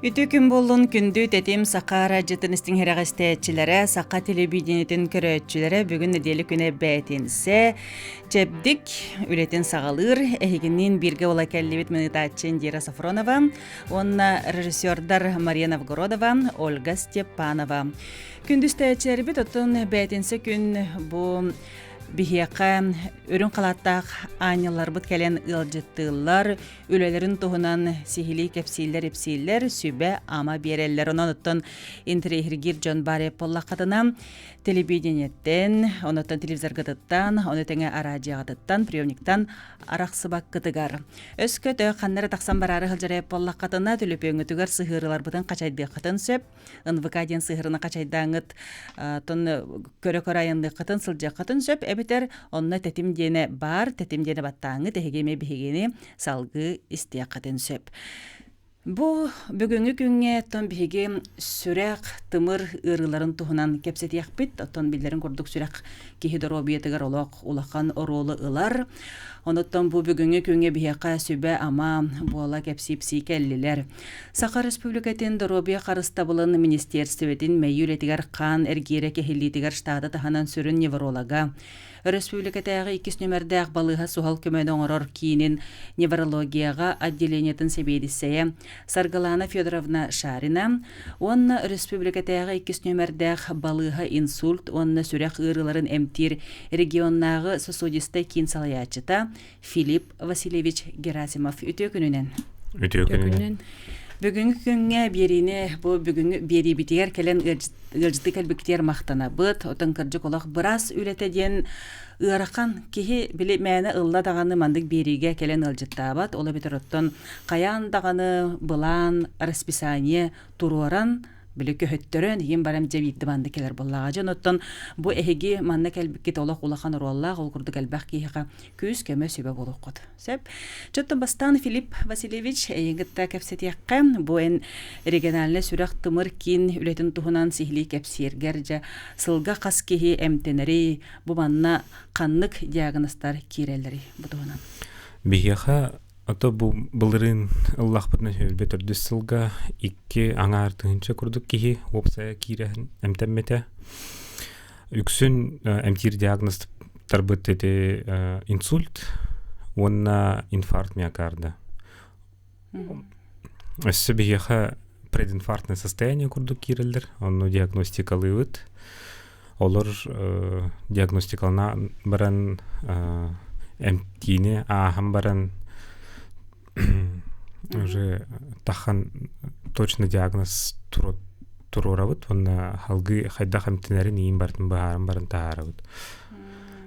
Үтү күн болун күндү тетим сакара жытыныстың херагастечилere, сака телевидениятын көрөтчүлere бүгүн неделе күнө бәтинсе чепдик үлетин сагалыр эхигинин бирге ола келлибит мынытачын Дира Сафронова, онна режиссердар Мария Новгородова, Ольга Степанова. Күндүз течербит отун бәтинсе күн бу бихияка өрүн калаттак анялар бут келен ылжыттылар, үлелерин туһунан сихили кепсиллер эпсиллер сүбе ама береллер. Онотон интерехиргир Джон Баре поллакатына телевидениеттен, онотон телевизоргатыттан, онотеңе арадиогатыттан, приемниктан араксыбак кытыгар. Өскөтө каннары таксан барары хылжары поллакатына төлөпөңүтүгөр сыгырылар бутын качайдыкатын сөп, НВК ден сыгырына качайдаңыт тон көрө айынды катын сылжакатын сөп, эбитер онна тетим дене бар, тетим дене баттаңы тегеме бигени салгы истиякатын сөп. Бу бүгүнгү күнгө тон биги сүрәк тымыр ырыларын туһунан кепсетиях бит, тон билерин көрдүк сүрәк кихи доробиятыгар олок улахан оролы ылар. Оноттон бу бүгүнгү күнгө бияка сүбе ама буала кепсипси келлилер. Саха Республикатын доробия карыста булын министерствотин мэйюлетигер кан эргире кехиллитигер штата таханан сүрүн невролога. Республикатагы 2 нөмердәк балыга сухал көмөнөн орор кийинин неврологияга отделениятын себедиссе Саргалана Федоровна Шарина, онна республикатагы 2 нөмердәк балыга инсульт, онна сүрәк ырыларын эмтир регионнагы сосудисты кин салаячыта Филипп Васильевич Герасимов үтө күнүнен. Бүгүнгү күнгө берине бу бүгүнгү бери битигер келен ылжыты калбиктер мактана быт, отон кыржык олак бырас үлетеден ыракан кихи били мәне ылла даганы мандык бериге келен ылжыттабат, ола битероттон каян даганы былан расписание туруаран били көһөттөрөн ем барам жебитти банды келер боллага жоноттон бу эхиги манна келбикке толок улахан ороллаг ол курдук албак киха күз көмө сөбө болуккот. Сеп жоттон бастан Филипп Васильевич эйгитта кепсетиякка бу эн региональный сүрәк тымыр кин үлетин туһунан сихли кепсергерже сылга кас кихи эмтенери бу манна каннык диагностар кирелери бу туһунан. Бияха ото бу былырын Аллахпытна хөлбетер дүссылга 2 аңартынча курдук кихи опсая кирен эмтеммете. Үксүн эмтир диагноз тарбыттети инсульт, онна инфаркт миокарда. Өссө бияха прединфарктное состояние курдук кирелдер, онну диагностикалыйбыт. Олар диагностикална баран эмтине ахам баран уже тахан точно диагноз турурабыт, онна халгы хайда хамтенерин иим бартын барын таарабыт.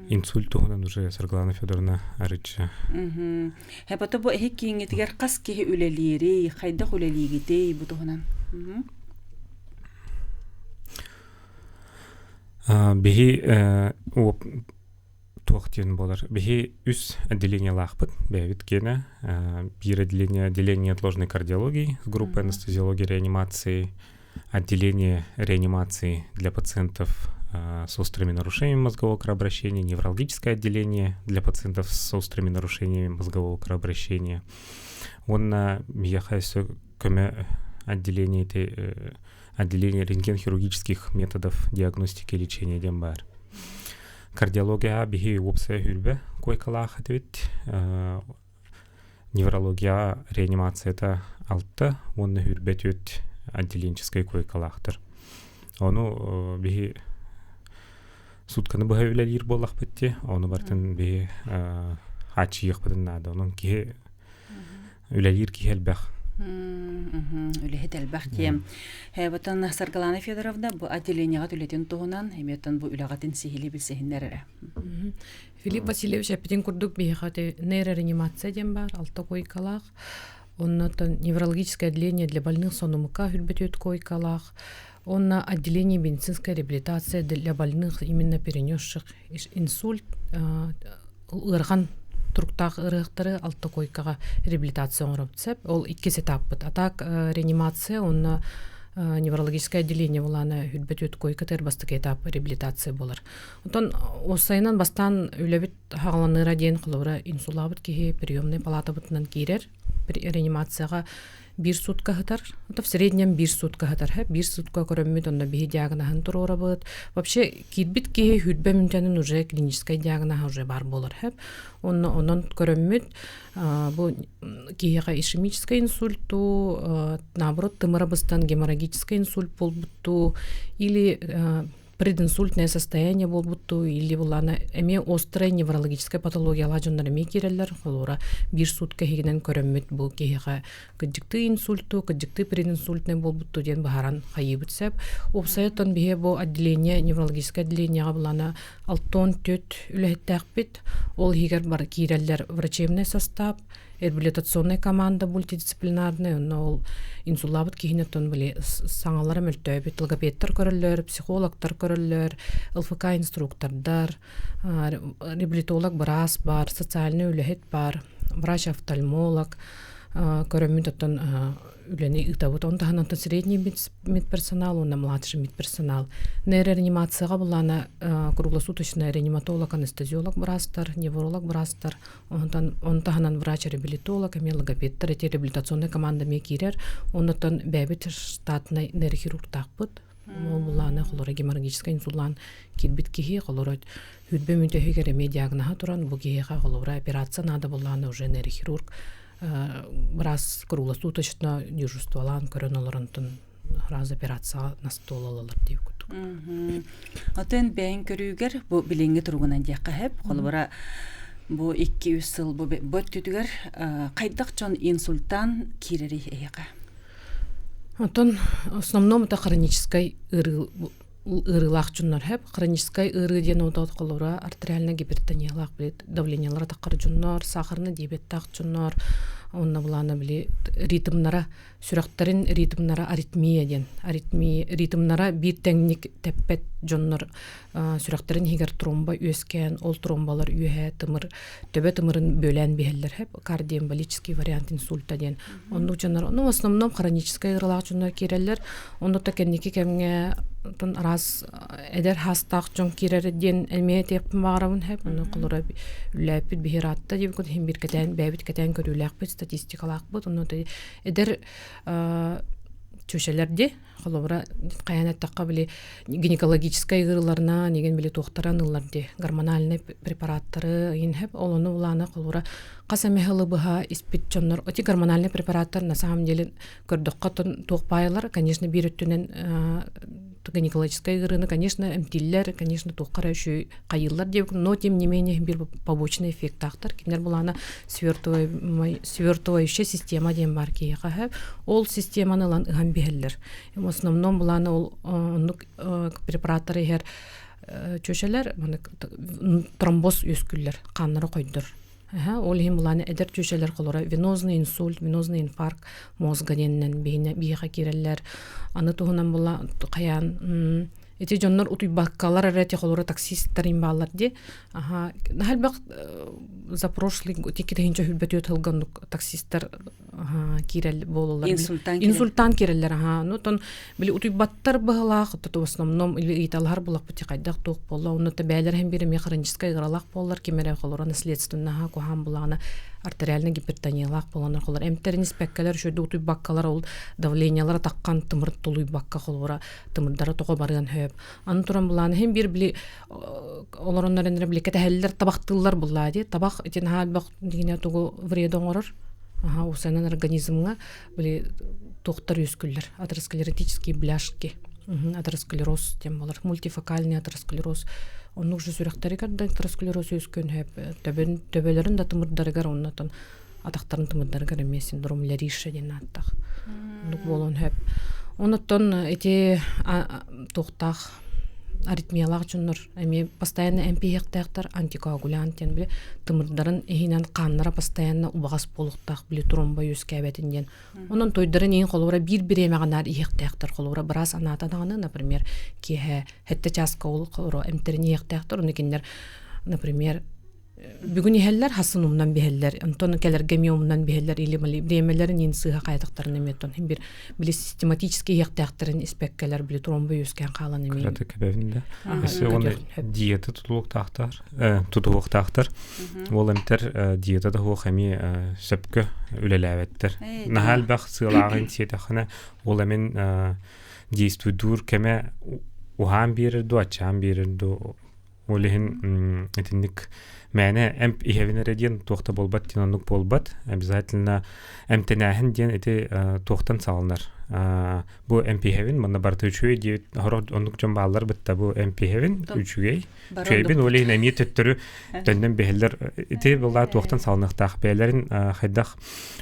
Инсульт туһунан уже Саргалана Федоровна арыча. Хепато бу эхи кийиңетигер кас кихи үлелири, хайда үлелигитей бу туһунан. Бихи туохтен болар. Бихи үс отделение лахпыт, бэвит кена, бир отделение отложенной кардиологии с группой анестезиологии и реанимации, отделение реанимации для пациентов с острыми нарушениями мозгового кровообращения, неврологическое отделение для пациентов с острыми нарушениями мозгового кровообращения. Он на мияхайсо көмө отделение рентген-хирургических методов диагностики и лечения дембар. Кардиология бихи опция хюльбе койкалах ответ. Неврология реанимация это алта, он на хюльбе тет отделенческой койкалахтер. Оно бихи сутканы бахавилалир болах бетте, оно бартын бихи хачиях бадын надо, оно кихи үлалир кихелбах. Үлехет әлбәхтем. Бутан Саргалана Федоровна бу отделениега түлетен туһунан, эметтен бу үләгатын сихили билсеһиннәр. Филипп Васильевич әпетен күрдүк бихаты нейрореанимация дем бар, алты койкалах. Оннан неврологическое отделение для больных сонумка хүлбетет койкалах. Онна отделение медицинской реабилитации для больных именно перенесших инсульт, ырган туруктак ырыктары алты койкага реабилитация оңропцеп. Ол 2 этаппыт. Атак реанимация, онна неврологическое отделение буланы хүлбетет койка тербастык этап реабилитация болар. Онтон осайынан бастан үлебит хагаланыра ден кылыбыра инсулабыт кихи приемный палата бытынан кирер реанимацияга 1 сутка хытар. Это в среднем 1 сутка хытар. 1 сутка көрөммүт онда бихи диагнозын турура быт. Вообще китбит ки хүтбе мүнтенин уже клиническая диагноза уже бар болар. Онон көрөммүт бу киһига ишемический инсульту, наоборот, тымырабыстан геморрагический инсульт болбутту или прединсультное состояние болбутту или булана эме острая неврологическая патология лажондар эме киреллер холора 1 сутка хигинен көрөммүт бу киһига кыджыкты инсульту, кыджыкты прединсультный болбутту ден баһаран хайыбытсап опсаятан бие бу отделение неврологическое отделениега булана 64 үлэхтәкпит ол хигер бар киреллер врачебный состав, реабилитационная команда мультидисциплинарная, но инсулабыт кихинеттон били саңалары мөлтөбит, логопедтер көрөллөр, психологтар көрөллөр, ЛФК инструктордар, реабилитолог брас бар, социальный үлэхет бар, врач-офтальмолог, көрөмүнтөттөн үлени ытабыт, он таханантан средний медперсонал, он младший медперсонал. Нейрореанимацияга булана круглосуточный реаниматолог, анестезиолог брастар, невролог брастар, он таханан врач-реабилитолог, логопедтер, эти реабилитационная команда мекирер, он бәбит штатный нейрохирург тақпыт. Ол булана холора геморрагический инсулан кирбит кихи холора хүтбе мүнтөһүгер эме диагноза туран бу кихига холора операция надо булана уже нейрохирург раз круглосуточно дежурстволан көрөнөлөрүнтүн раз операция настолалар деп күттүк. Отен бәйин көрүүгер бу билинге тургунан дияққа хеп холбара бу 2-3 жыл бу бөт түтүгер кайдак жон инсульттан кирери эйга. Отон основном это хронический ырылах жуннар хеп хронический ыры ден отот колора артериальная гипертониялах билет давлениялар такыр жуннар сахарный диабет так жуннар онна булана били ритмнара сүрактарын ритмнара аритмия ден ритмнара бир теңник теппет жоннор сүрактарын хигер тромба өскен ол тромбалар үйе тымыр төбө тымырын бөлән бехеллер хеп кардиоэмболический вариант инсульта ден онну жоннор в основном хронический ырылах жуннар киреллер онда текенники кемге тон раз эдер хастак жон кирер ден эме теп магарабын хеп ону колора үләпит бихиратта дип кот хим бир кетен бәбит кетен көрүләкпит статистикалак бут ону эдер чөшелерде холобра каянаттакка били гинекологический ырыларына неген били тохтараныларде гормональный препараттары инхеп олону улана холора касамехылы быха испит жоннор оти гормональный препараттар на самом деле көрдөккө тохпайлар конечно бир өттүнөн гинекологическая ырыны, конечно, эмтиллер, конечно, тухкара еще кайыллар деп, но тем не менее бир побочный эффект тахтар. Кинер булана свертывающая система дем барки. Ол системаны лан ыган бехеллер. В основном булана ол препараттары хер чөшелер, тромбоз өскүллер, каннары койдур. Ол хим буланы эдер чөшелер колора венозный инсульт, венозный инфаркт мозга деннен бийга киреллер. Аны туһунан була каян эти жоннор утуйбаккалар эрети колора таксисттер имбалар ди. Халбак за прошлый год тикетинче хүлбөтөт хылгандык таксисттер кирел бололар. Инсультан киреллер. Ну тон били утуйбаттар быгалак, то в основном или италар булак бути кайдак ток болла. Уну та бәйлер һәм бире хронический гыралак боллар кемере колора наследственная кохам булана артериальный гипертониялак болонар колор. Эмтерин спеккалар шөйдө утуйбаккалар ол давлениялар таккан тымыр тулуйбакка колора тымырдары тога барган хөп. Аны туран буланы һәм бир били олороннарын били кетәһәлләр табактылар булла ди. Табак итен халбак дигене тугу вредоңорор. Усанан организмга били токтор үскүлләр, атеросклеротические бляшки, атеросклероз тем болар, мультифокальный атеросклероз. Он уже сүрәктәре да атеросклероз үскөн һәп төбәләрен дә тымырдарыгар оннан атактарын тымырдарыгар эмес синдром Лериша дигән аттак. Нук болон һәп. Оннан эти токтак аритмиялар жоннор эми постоянно эмпиектактар антикоагулянт ден биле тымырдарын эхинен каннара постоянно убагас болуктак биле тромба өскәбетин ден. Онун тойдарын эң колора бир эмеганар иектактар колора брас анатадаганы, например, кихе хетте часка ол колора эмтерин иектактар, уникендер, например, бүгүн ихеллер хасынумнан бихеллер антон келер гемиумнан бихеллер или мали бремелерин ин сыга кайтактарын эметтон бир били систематически яктактарын испеккелер били тромбой үскен калан эми Кыраты кебевинде. Эсе оны диета тутулук тахтар. Ол эмтер диета да хох эми сөпкө үлеләветтер. Нахал бах сылагын сетахана ол эмен действуйдур кеме ухам бирерду ачам бирерду олехин этинник мәне эмп ихевинере ден тохта болбат тинонук болбат обязательно эмтенахин ден эти тохтан салынар. Бу эмпихевин мына барты үчүгей дебит хорог онук жомбаалар битта бу эмпихевин үчүгей чөйбин олехин эми төттөрү төндөн бехелер эти була тохтан салыныктак бээлерин хайдах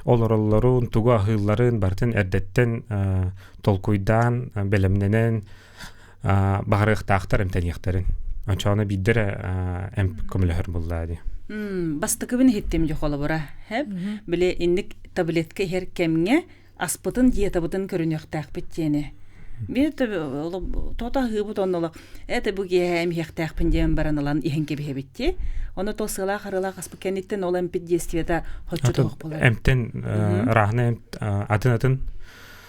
олороллорун туга хыылларын бартын эрдеттен толкуйдан белемненен багырыктактар эмтенияктарын Анчаны биддер эмп көмөлөр буллады. Бастыкыбын хиттем жохолы бура. Хеп биле инник таблетка хер кемге аспытын диетабытын көрүнөктак биттени. Бит тота хыбыт онноло. Это буге эм хектак пиндем бараналан ихенке бихебитти. Оны тосыла харыла аспы кенеттен ол эмп действиета хоччоток болот. Эмптен рахна атын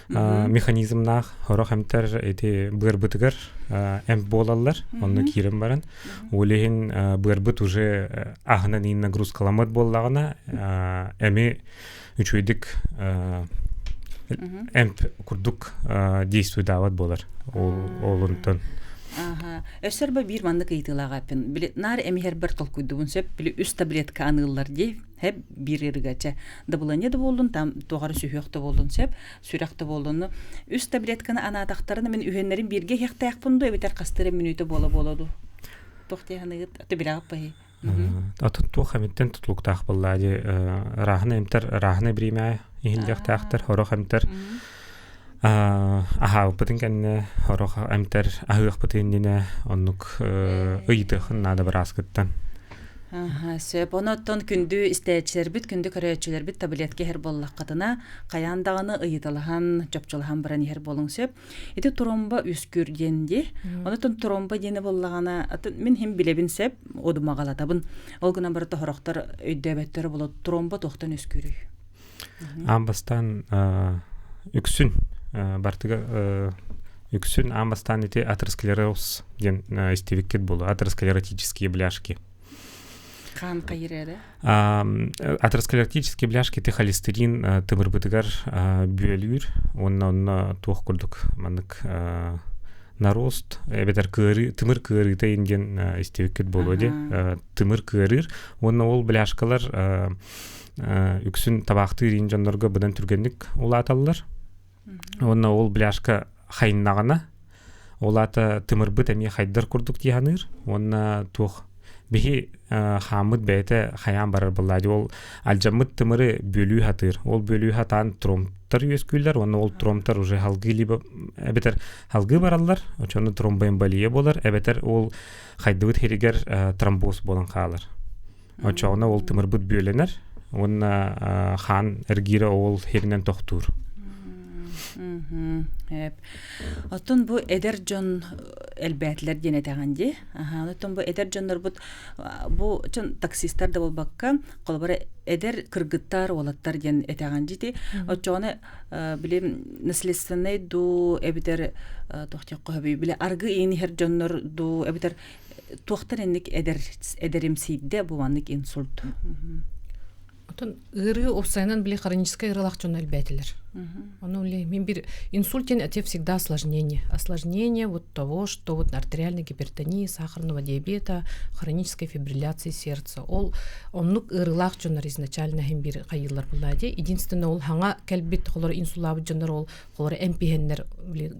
механизмнах хорох эмтер эти бырбытыгар эмп болалар, онны кирим баран. Олехин бырбыт уже ахна нин нагрузкаламат боллагына эми үчөйдик эмп курдук действуйдават болар. Олунтон. Өсөрбө бир мандык ыйтылагапын. Биле нар эмихер бир толкуйдубун сөп биле үс таблетка аныллар ди. Хеп бир иргача. Да булане да болдун там тогары сүйөктө болдун сөп, сүрөктө болдун. Үс таблетканы анатактарын мен үйөннөрүн бирге хектаякпын да бетер кастыры минуты болду. Токтяганы тибирап бай. Атын то хамиттен тутлуктак буллады. Рахна эмтер рахна бириме ихилдектактар хорох эмтер бытын кәнне хорох эмтер ахык бытыннене оннук ыйдыхын нада браскыттан. Сөп оноттон күндү истечилер бит күндү көрөчүлөр бит таблетке хер боллаккатына каяндагыны ыйдылган жопчулган баран хер болуң сөп. Эти тромба үскүрденди. Оноттон тромба дене боллагана мен хем билебин сөп одумагалатабын. Ол гына барта хороктор өйдөбөттөр болот тромба токтон үскүрүй. Амбастан үксүн бартыга үксүн амбастан эти атеросклероз ден истевиккет болу атеросклеротические бляшки. Қан кайрады. Атеросклеротические бляшки те холестерин тымырбытыгар бөлүр, онна туох курдук манык нарост бетер кыры тымыр кыры та инген истевиккет болу де тымыр кырыр, онна ол бляшкалар үксүн табакты ринжоннорго быдан түргенник улаталлар. Онна ол бляшка хайннагана олата тымырбыт эми хайдар курдук дияныр. Онна тух бихи хамыт бете хаян барар буллады. Ол алжамыт тымыры бөлүү хатыр. Ол бөлүү хатан тромтар үскүллөр. Онна ол тромтар уже халгы либо эбетер халгы бараллар. Очону тромбоэмболия болар. Эбетер ол хайдыбыт херигер тромбоз болан калар. Очону ол тымырбыт бөлөнөр. Онна хан эргире ол херинен тохтур. Оттон бу эдер жон элбәтләр дине тәгәнди. Оттон бу эдер жоннор бу чын таксисттар да болбакка, колбара эдер кыргыттар олаттар дигән этәгәнди. Отчоны билем наследственный ду эбитер тохтя кабы биле аргы ини хер жоннор ду эбитер тохтар энник эдеримсийде бу ванник инсульт. Отон ыры опсайнан биле хроническая ырылак жон элбәтләр. Оно ли мен бир инсультин это всегда осложнение. Осложнение вот того, что вот артериальной гипертонии, сахарного диабета, хронической фибрилляции сердца. Оннук ырылак жонор изначально хем бир кайыллар булады. Единственное ол ханга келбит холор инсулабы жонор ол холор эмпихендер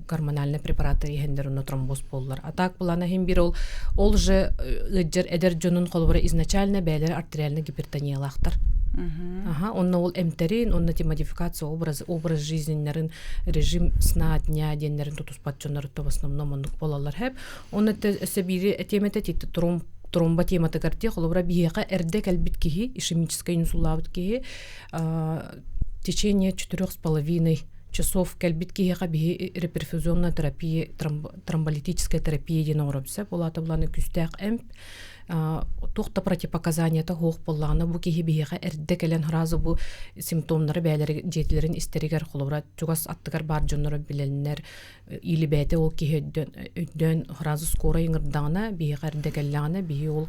гормональный препараты хендер на тромбоз боллар. А так булана хем бир ол же эдер жонун холор изначально бәйлер артериальной гипертония лахтар. Онна ол эмтерин, онна те модификация образ жизненнерин, режим сна дня деннерин тутуспат жонорто в основном ондук болалар хеп. Онна те себири темете тит тромба тематы карте холобра биека эрде калбит кихи ишемическая инсулабыт кихи течение 4,5 часов калбит кихи биги реперфузионная терапия, тромболитическая терапия ден оробсе. Болата буланы күстәк эмп тухта противопоказанията хоқ боллағына бу кихи бейеға әрді келен хразы бу симптомнары бәлері жетілерін истеригер қолыбыра чугас аттыгар бар жонлары біленлер или бәйті ол кихи өйден хразы скора еңірдағына бейеға әрді келлағына бейе ол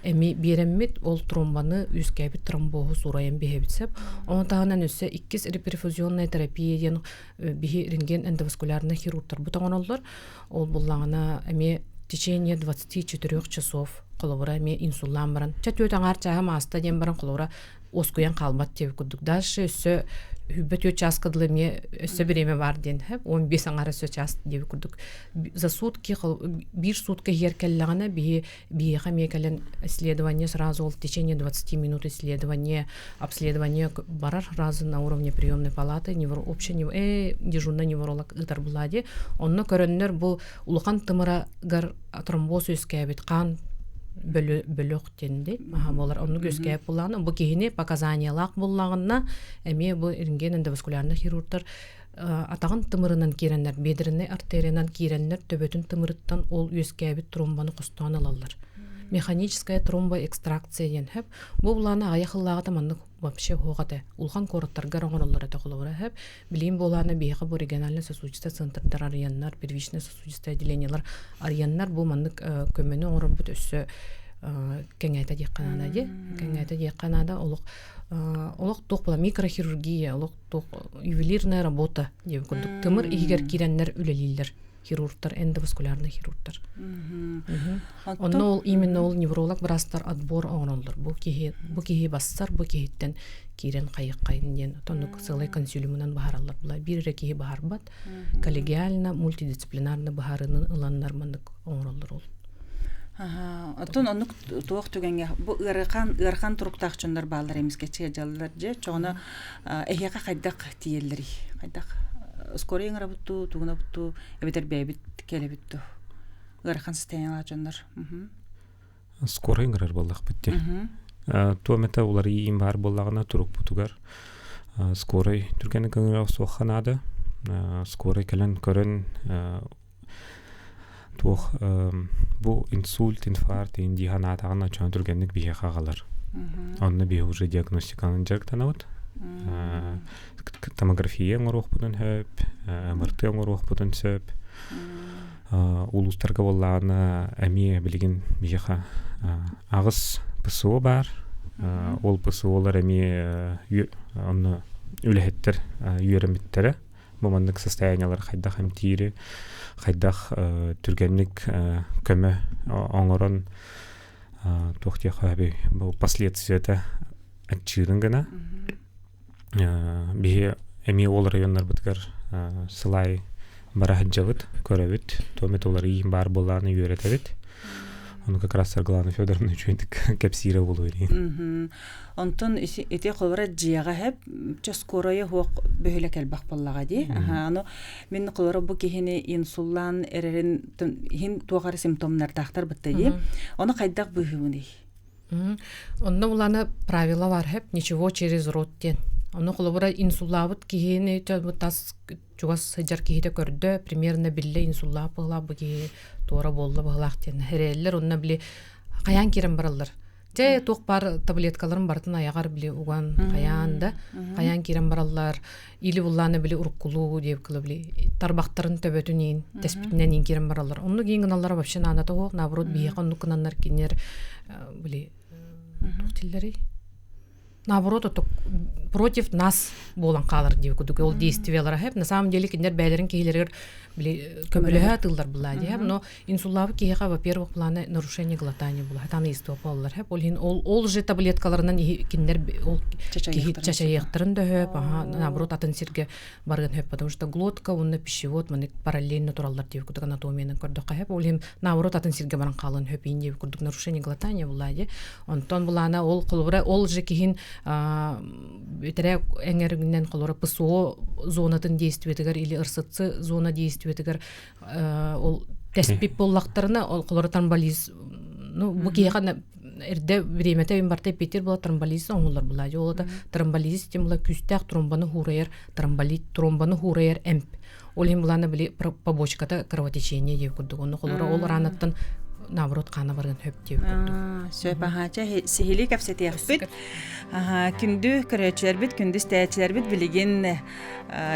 әмі береммет ол тромбаны үскәбі тромбоғы сурайын бейебітсеп оны тағынан өсі 2 реперфузионная терапия ден бейе рентген эндоваскулярный хирургтар бұтағын олар ол боллағына әме в течение 24 часов қолыбыра әме инсуллан баран чәт аңар чаға маста ден баран қолыбыра оскуян қалбат деп күдік дальше өсі хүббет өт часкадылы ме өсі біреме бар ден 15 аңар өсі час деп күдік за сутки бір сутка еркеллағына бейеға мекелен исследование сразу ол в течение 20 минут исследование обследование барар разы на уровне приемной палаты общий дежурный невролог ытар булади онны көріннер бұл улахан тымыра гар тромбоз өскәбет қан бөлөк тенде болар оны көскәп булганы бу кихине показаниялак буллагына эме бу рентген эндоваскулярный хирургтар атаган тымырынан киреннер бедерine артериянан киреннер төбөтүн тымырыттан ол өскәбит тромбаны кустан алалар механическая тромбоэкстракция ден хеп бу буланы аяхыллагы манны вообще хогата улган короттарга роңоллар тагылыра хеп билим буланы бейга бу региональный сосудистый центрдар арыяннар первичный сосудистый отделениялар арыяннар бу манны көмөнө орып бут өссө кеңәйтә дикканада олық тоқ була микрохирургия олық тоқ ювелирная работа деп күндүк тымыр игер киреннер үлелилер хирургтар эндоваскулярный хирургтар онно ол именно ол невролог брастар отбор оңолдор бу кихи бассар бу кихиттен кирен кайыккайын ден тонук сылай консилиумунан бахаралар була бир кихи бахарбат коллегиально мультидисциплинарный бахарынын ыланнар мандык оңолдор ол Отон онук туох түгенге бу ырхан туруктакчындар баалар эмиске чыжаллар же чоңна эхяка кайдак тиеллери кайдак скорый работу тугуна буту эбетер бебит келебитту ырхан состояниялар скорый грар болдак битти то мета улар ийин бар боллагына турук бутугар скорый түргені көнгө соханада скорый келен көрөн туох бу инсульт инфаркт инди ханатагына чоң түргенник бие хагалар онны бие уже диагностиканын жактанабыт томография оңорук бутун хөп МРТ оңорук бутун сөп улустарга боллагына эми билген бияха агыс ПСО бар ол ПСОлар эми онны үлехеттер үйрөмүттөрө момандык состояниялар кайда хам тири кайдах түргенник көмө оңорон тохтия хаби бу последствията отчирын гана бие эми ол районнар буткар сылай барахджавыт көрөбүт тометолар ийин бар боланы үйрөтөбүт onu как раз Светлана Федоровна чөйдік кәпсире болуы. Онтон эте қолбара жияға хәп, скорая хоқ бөхілі кәлбақ боллаға де. Мен қолбара бұл кехіне инсуллан әрерін хин туағары симптомнар тақтар бұтты де. Оны қайдақ бөхіміне? Онда уланы правила бар хәп, ничего через рот ден. Оны қолбара инсуллабыт кехіне тас чугас сыжар кехеде көрді, примерно білі инсуллаб бұғла бұғы тора болды бұғлақтен. Хәрелер онына білі қаян керім баралар. Же тоқ бар таблеткаларын бартын аяғар білі уған қаянда. Қаян керім баралар. Или бұлланы білі ұрққылу деп кілі білі. Тарбақтарын төбөтінен, тәспітінен ең керім баралар. Оны кейін ғыналары вообще нанаты оқ, наоборот, бейеқа оны күнанлар кенер білі тоқтелдері. Наоборот, это против нас болан қалар деп күдік. Ол действиялары хеп. На самом деле, кендер бәлерін кейлерер көмілігі атылдар бұла деп. Но инсуллабы кейға, во-первых, планы нарушение глотания бұла. Таны истоп олар хеп. Ол же таблеткаларынан кендер чачаяқтырын да хеп. Наоборот, атын сирге барған хеп. Потому что глотка, онна пищевод, маны параллельно туралдар деп күдік. Анатомияның көрдіққа хеп. Ол наоборот, атын сирге баран қалын хеп. Деп күдік нарушение глотания бұла деп. Онтон бұлана ол қолбыра, ол же кейін өтірі әңерігінен қолары ПСО зонатын действиетігер или РСЦ зона действиетігер ол тәспеп боллақтарына қолары тромболиз бұл кейіған әрді времеті өйін бартай петер бола тромболиз оңылар болады. Ол тромболиз тем бола күстәк тромбаны хурайыр, тромбаны хурайыр әмп. Ол ең боланы біле побочката кровотечение деп күрдік. Оны қолары ол ранаттан наоборот қана барган хөптеу көрдік. Сөп ахача сихили кәпсетияқпит. Күнді көрәчілербіт, күнді стәячілербіт білеген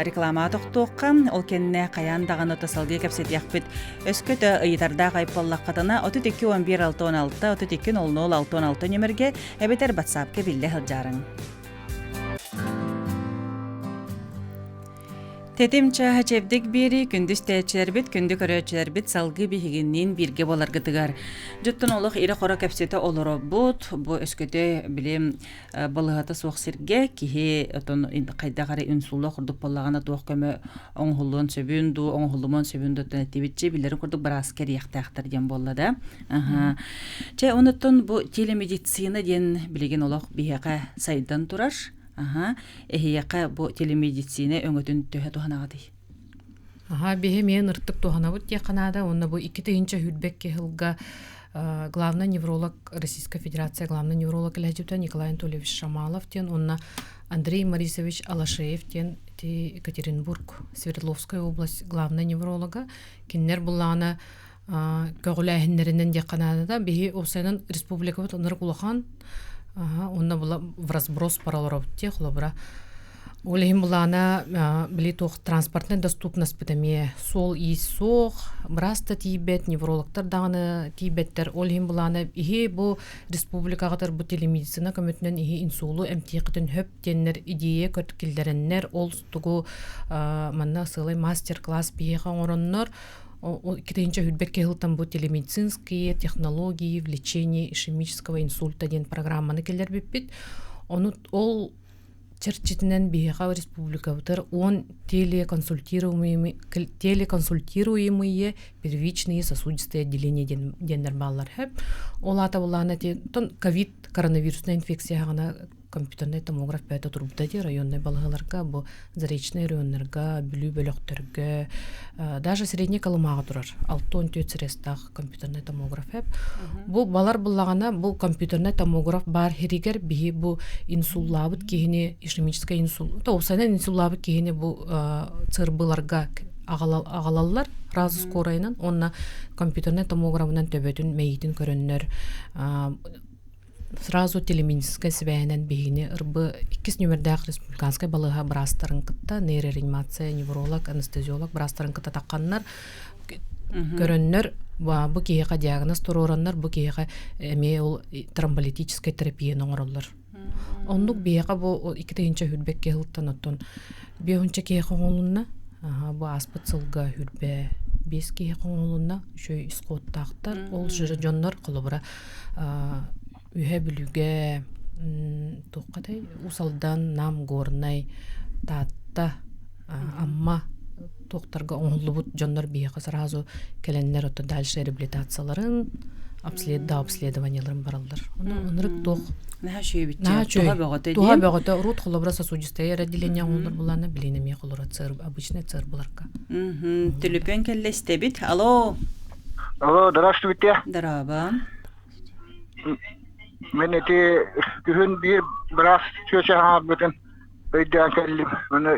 реклама тоқтуққа, ол кенне қаян даған отасалғы кәпсетияқпит. Өскөті ұйытарда қайпаллаққатына 32-11-616, 32-00-616 нөмірге әбетер батсапке білі ғылжарың. Тетимча хачевдик бири күндүс тәчилербит, күндү көрөчүлербит салгы бихигиннин бирге боларгытыгар. Жуттун олох ире хора кепсете олоробут, бу өскөтө билем балыгата суак сирге кихи отон кайдагары үнсулла курдук боллагана туак көмө оңхулун сөбүндү, оңхулумон сөбүндү тенетибитчи билерин курдук бар аскер яктактар ден боллада. Че онуттун бу телемедицина ден билеген олох бихага сайдан турар. Эхияқа бу телемедицина өңөтүн төһө туханагады. Бихе мен ыртык туханабыт яканада, онна бу 2-нче хүлбекке хылга главный невролог Российской Федерации, главный невролог Лежевта Николай Анатольевич Шамалов тен, онна Андрей Марисович Алашеев тен, Екатеринбург, Свердловская область, главный невролога. Киннер булана көгүләһиннәреннән яканада, бихе осенен республикабыт оныр кулахан. Онна була в разброс паралоров тех лобра. Олехим булана билетох транспортная доступность питамия сол и сох браста тибет неврологтар даганы тибеттер олехим булана ихе бу республикагатар бу телемедицина көмөтүнөн ихе инсулу эмтиктен хөп теннер идея көткилдереннер ол тугу манна сылай мастер-класс бияга ороннор. 2-нче хүлбекке хылтан бу телемедицинские технологии в лечении ишемического инсульта ден программаны келер биппит. Ол черчитинен бияга республикабытыр 10 телеконсультируемые первичные сосудистые отделения дендер баллар хэп. Ол ата булана тон ковид коронавирусная инфекция гана компьютерный томограф бәті турбудади районный балығаларға, бұл заречный районларға, бүлі бөліқтерге, даже средний калымаға тұрар. 6-10 сірестақ компьютерный томограф әп. Бұл балар бұллағана, бұл компьютерный томограф бар херигер бігі бұл инсуллабыт кейіне, ишемический инсул. Осайнан инсуллабыт кейіне бұл цырбыларға ағалалар разы скорайынан, онна компьютерный томографынан төбетін мәйітін көріннер, сразу телемедицинская связанен бигине ырбы 2 номердах республиканская балыга брастарын кытта нейрореанимация невролог анестезиолог брастарын кытта такканнар көрөннөр бу кийга диагноз турураннар бу кийга эме ол тромболитическая терапия оңороллор ондук бияга бу 2-нче хүлбекке хылтан оттон 5-нче кийга оңолунна бу аспыцылга хүрбе 5 кийга оңолунна шөй искоттактар ол жоннор колобура үһә бүлүгә тоққатай усалдан нам горнай татта амма тоқтарға оңлубут жоннор бияга сразу келеннер отто дальше реабилитацияларын обследованияларын баралдар. Онырык тох туха бөгөтө рут холобра сосудистая отделение оңлор булана билинеме холора цер обычный цер буларка. Телефон келлестебит. Алло. Алло, здравствуйте. Здорово. Мен эти күн бир брас чөчө хабытын өйдөн келдим. Муну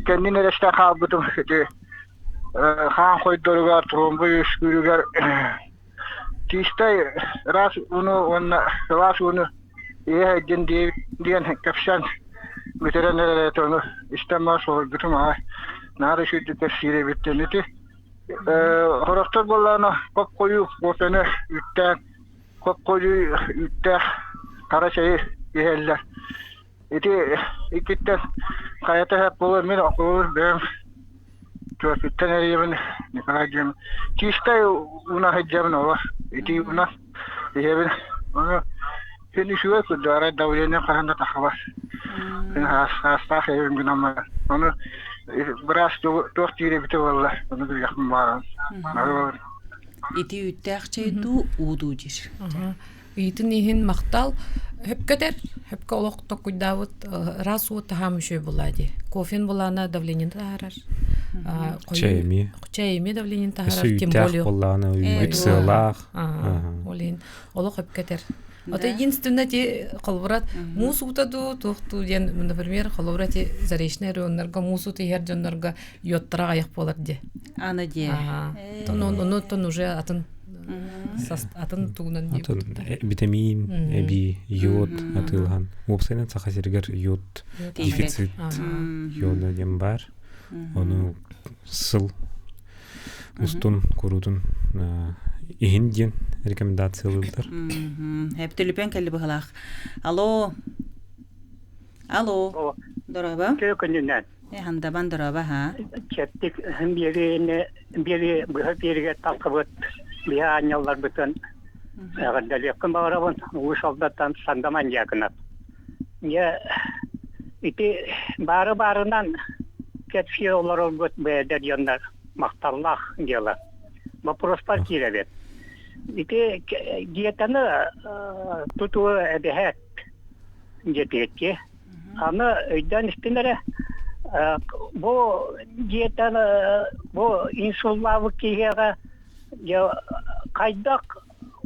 кендин эреста хабытым эти хан койдорга тромбу үскүрүгөр тистай раз уну ден капшан ветеринар тону истемас олгутума нары шүтү тесире биттенити хорактар боллана коп кою босене үттен Kopkoyu ütte karasayı yeğeller. Eti ikitten kayata hep bulur men okur ben tuvaketten eriyemin ne kadar cem. Kistay una hecem nova. Eti una yeğemin onu seni şuya kudara davulene karanda takavas. Ben hasta sevim günama. Onu biraz tohtire bite valla. Onu bir yakın var. Ити үттәкчейду удудир. Итин ихин мактал хөпкөтер, хөпкө олоқто куйдавыт расу тахамышөй булади. Кофен булана давление тахарар. Чайми давление тахарар, тем более. Булана үйтсылах. Олин олоқ хөпкөтер. Это единственное те холбрат мус утаду тухту ден, например, холбрати заречный районнарга мусу тегер жоннарга йоттара аяк болар де. Аны де. Он уже атын атын тугунан дип. Витамин, эби, йод атылган. Опсайнан сахасергер йод дефицит йода дем бар. Оны сыл устун курудун иһинден рекомендациялылар. Хәп телефон келди бахалах. Алло. Алло. Дораба? Көкөннән. Хандабан дораба ха. Кеттик бири бириге такыбыт бия анялар бүтән. Әгәрләккән барабын ушалдаттан сандаман якынат. Я ити барынан кетфиолар бут бәдәр яндар макталлах дияла. Вопрос партиябет. Ити диетаны туту әбәһәт диетке. Аны өйдән истенәре бу диетаны бу инсуллавы кигәгә я кайдак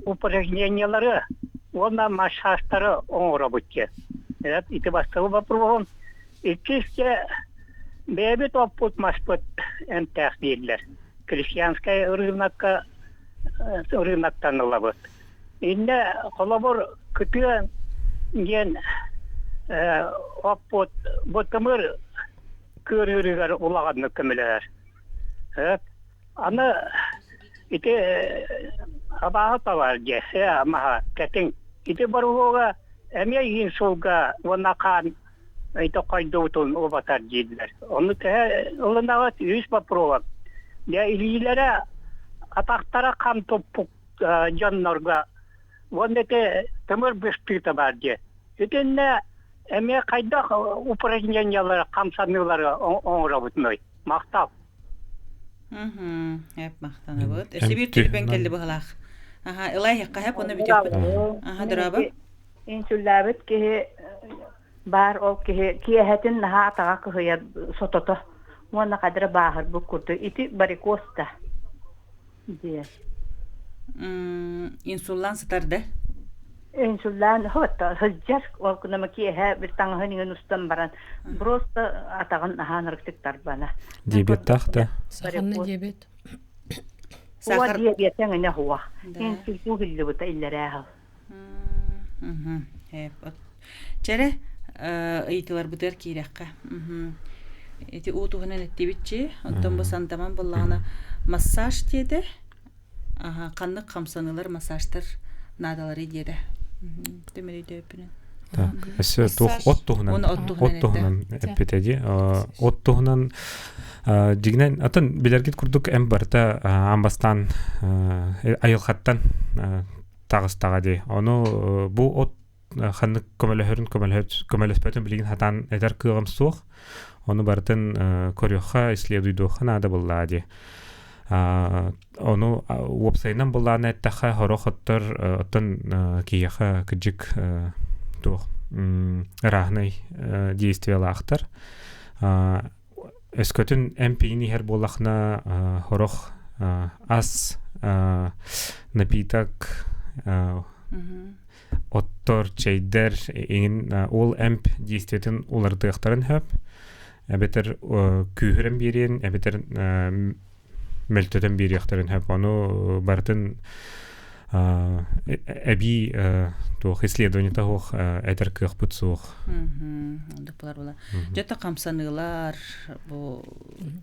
упражнениялары она массажтары оңора бутке. Ити бастығы вопрос. Иккисте бәбет оппут маспут энтәх дейділер. Крестьянская рыноктан алабыт. Инде қолабыр күтіген ген оппут бұтымыр көрігер ұлағадны көмілер. Аны ити абағы тавар жесе амаға кәтің. Ити баруға әме инсулға ванақан это кайдоутун обатар дейділер. Оны тәе ұлындағат үйіс бапыруға. Я илилere атақтара қам топпук жаннарға. Вон эте тымыр беспита бар де. Өтенне әме қайдақ упражнениялары қамсанылары оңыра бұтмай. Мақтап. Әп мақтаны бұд. Әсі бір телефон келді бұғалақ. Илай хеққа хеп оны бүтек бұд. Дұраба? Инсуллабыт кеhe бар ол киэһэтин наһа атаға кыһыйа сотото. Уонна кадыра баахыр бу курду. Ити барикоста. Дие. Инсуллан сытарды? Инсуллан хотта хыжжар ол кунама киэһэ бир таңыһыныңын устан баран. Просто атаган наһа нырыктыктар бана. Диабет тахта. Сахарный диабет. Уа диабетен эне хуа. Инсуллу хиллибута иллерääһы. Чәре ыйтылар бұтыр кейрәққа. Эти уутуғынан әттебітчі, онтан бұл сандаман болағына массаж деді. Қанлық қамсанылар массажтар надалары деді. Төмірей дөйпінен. Әсі оттуғынан әппетеді. Оттуғынан дегінен атын білергет күрдік әм барда амбастан айылхаттан тағыстаға де. Оны бұл от ханны көмөлөспөтөн билигин хатан этер кыгым суох оны бартын көрөха исследуйдуха нада буллади оны вебсайнан булланы эттаха хорохоттор отын кияха кыжык тух рахный действиялахтар эскөтүн эмпини хер булахна хорох ас напиток оттор чейдер ин ол эмп действиятын уларды ахтарын хөп әбетер күйірін берен әбетер мөлтөтен бери ахтарын хөп оны бартын әби тух исследование тахох әтер кых бутсух Ондықпалар бола. Жөті қамсанылар бұл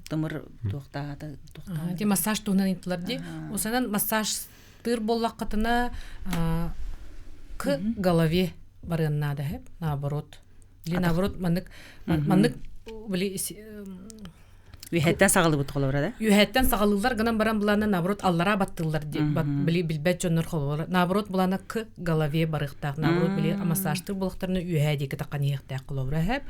тымыр туқтағады. Де массаж туғынан итілер де. Осынан массаж тыр боллақ қатына к голове барыннады хеп, наоборот. Или наоборот, маннык били Үйәттен сағылы бұт қолы бұрады? Үйәттен сағылылар гынан баран бұланы наоборот аллара баттылар били билбет жоннор қолы. Наоборот бұланы к голове барықтақ. Наоборот били массажтыр болықтарыны үйәдекі таққан еқтақ қолы бұрады хеп.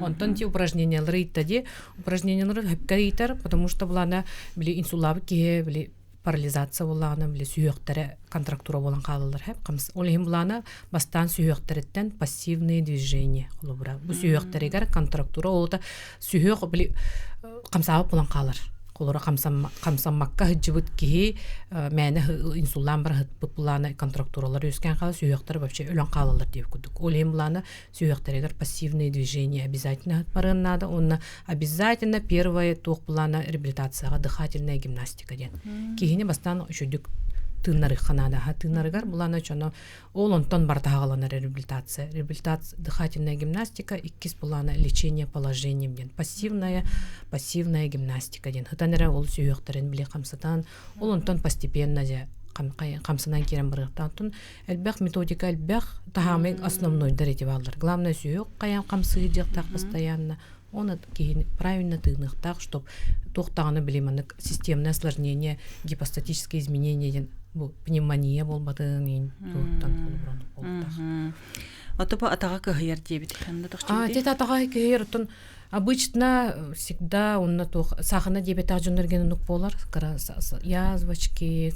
Онтан те упражнениялары иттаде. Упражнениялары хепкар иттар, потому что бұланы били инсулабы кеге били парализация болағына біле сүйектері контрактура болан қалылар хеп. Олығын бұланы бастан сүйектереттен пассивные движения қолы бұра. Бұл сүйектерегер контрактура олыда сүйек біле қамсауы болан қалыр. Қолыра қамсаммаққа хыджыбыт кеге мәні инсуллан бір хытпыт бұланы контрактуралар өскен қалы сүйектері вообще өлен қалылар деп күдік. Олығын бұланы сүйектерегер пассивные движения обязательно барынады. Онына обязательно первое тоқ бұланы реабилитацияға дыхательная гимнастика ден. Кегіне бастан үшүдік тыннары ханада тыннарыгар буланы чоно ол онтон бартагалана реабилитация дыхательная гимнастика иккис буланы лечение положением ден пассивная гимнастика ден хытанера ол сүйөктөрүн биле камсытан ол онтон постепенно же камсынан керен бырыктан элбэх методика элбэх тахамы основной дарети балдар главное сүйөк каян камсы дияктак постоянно он правильно тыгнықтақ, чтоб тоқтағаны білемін, системное осложнение, гипостатические изменения, пневмония болбадың, Отопа атаға көхер дебет. Тет атаға көхер, обычно всегда сахарна дебет ажынырген ұнық болар, язвочки,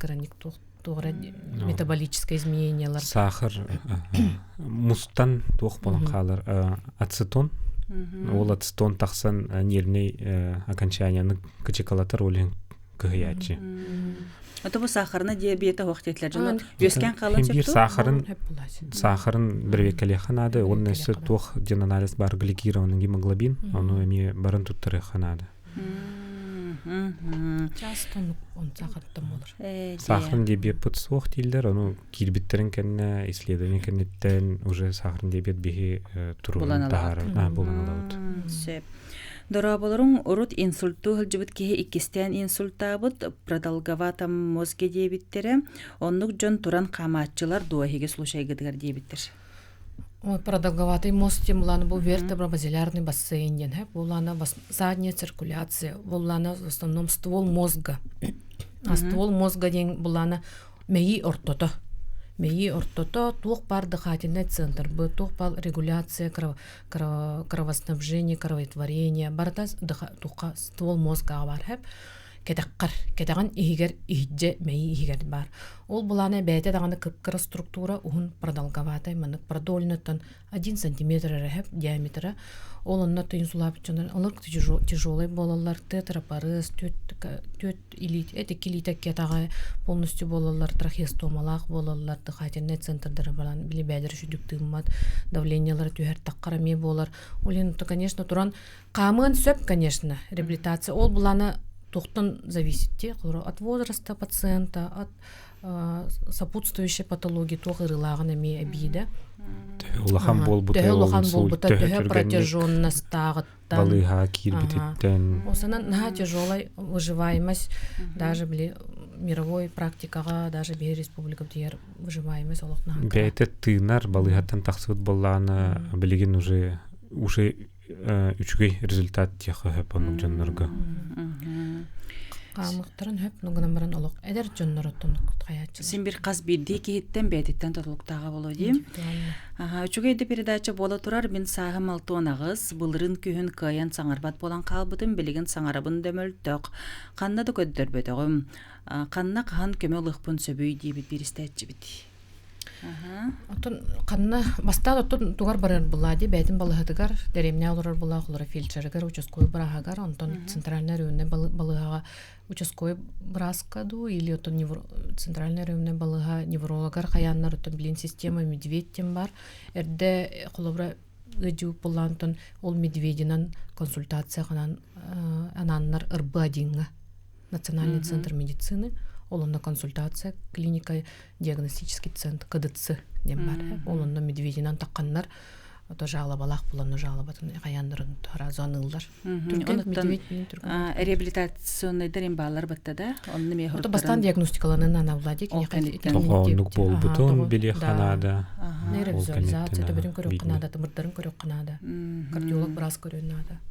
метаболическое изменение. Сахар, мустан тоқ болан қалар, ацетон, ол ацетон тақсан нервный окончанияны качекалатар олен көхиячы. Отопа сахарна диабета уақыттетлер жаны өскен қалан сахарын бір векеле ханады, оның өсі тоқ ден анализ бар гликированный гемоглобин, оны әме барын тұттыры ханады. Часто он сахардан болыр. Сахарын диабет бұт соқ дейлдер, оны кирбиттерін кәнне, исследование кәннеттен уже сахарын диабет бейі тұруын тағары. Сөп. Дораболорун урут инсультту хылжыбыт кеhe иккистен инсульттабыт продолговатом мозге дебиттере, оннук жон туран камаатчылар дуахиге слушайгыдыгар дебиттер. Продолговатый мост тем был вертебробазилярный бассейн, была задняя циркуляция, была в основном ствол мозга. А ствол мозга была меи ортото. Меи ортото, тух пар дыхательный центр, тух пар регуляция кровоснабжения, кроветворения, барда туха ствол мозга бар. Кетаган игер идже мей игер бар. Ол буланы бәйте даганы кыпкыры структура ухун продолговатай мынык продольнотон 1 сантиметр рәһәп диаметры. Ол онна тыйынсулап чонар алыр тяжелый болалар тетрапарез төт или это килитек кетага полностью болалар трахеостомалак болалар дыхательный центрдары балан били бәдер шүдүк тыммат давлениялар түһәр таккарами болар. Олен конечно туран камын сөп конечно реабилитация ол буланы Тухтан зависит от возраста пациента, от сопутствующей патологии, тух ирылаган эми обида. Улахан болбута, протяженность балыга кирбитеттен. Осынан наха тяжелая выживаемость, даже бли мировой практикага, даже бе республика тиер выживаемость олох наха. Бәйте тыйнар балыгаттан тахсыт болланы билеген уже үчгей результат тияқы хөп анық жоннарға. Қамықтырын хөп нұғынан баран олық әдер жоннар оттын қаятчылар. Сен бір қаз бірдей кейттен бәйтеттен тұтылықтаға болу дейм. Үчгейді передача бола тұрар, мен сағым алтуан ағыз, бұлырын күйін каян саңарбат болан қалбытын білеген саңарабын дөмөл төқ. Қаннады көддір бөтіғым. Қанна қаған көмел ұқпын сөбүй дейбіт берістәтчі біті. Отон канна бастан отон тугар барар булади бәйтин балыгатыгар деремне алырар була холора фильтргар участкой брагагар онтон центральный районный балыга участкой браскаду или отон центральный районный балыга неврологар хаяннар отон билин система медведтен бар эрде холобра гыжу булантон ол медвединан консультация ханан ананнар ырбадинга национальный центр медицины. Олонна консультация, клиника, диагностический центр, КДЦ дем бар. Олонна медвединан таққаннар, ото жалабалақ буланы жалабатын қаяндырын разанылдар. Реабилитационный дәрем балар баттада, онны ме ото бастан диагностикаланын анавлади Тоғанлық болбутун биле ханада. Нейровизуализация, төберін көрек қанада, тымырдарын көрек қанада. Кардиолог біраз көрен нада.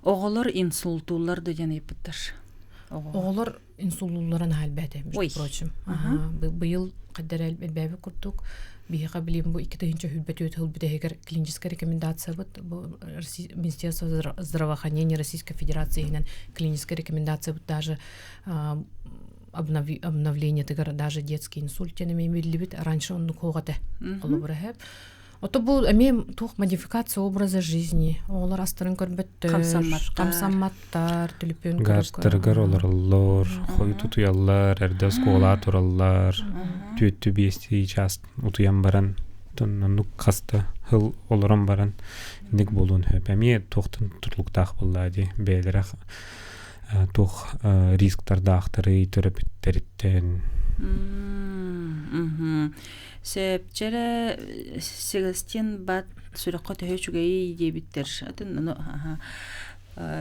Оғылар инсультулар дөген епіттір. Оғылар инсулулларын әлбәді, между прочим. Бұйыл қаддар әлбәбі күрттік. Бейіға білем бұл 2-ші хүлбәті өті хүлбәтігер клиническая рекомендация бұд. Министерство здравоохранения Российской Федерации клиническая рекомендация бұд. Даже обновление тігір, даже детский инсульт тенеме емелі раньше он қоғаты қолы бұры Ото бұл әмем тух модификация образа жизни. Олар астырын көрбетті, қамсамматтар, түліпен көріп. Гастыргар олар, қой тұтуялар, әрді скола тұралар, түйетті бесті част ұтуян баран, тұннық қасты, хыл оларан баран, нек болуын хөп. Әме тоқтын тұрлықтақ болады, бәлірақ тух рисктарды ақтыры, түріпіттеріттен, Сепчере Селестин бат сүрөккө төһөчүгэй дебиттер. Атын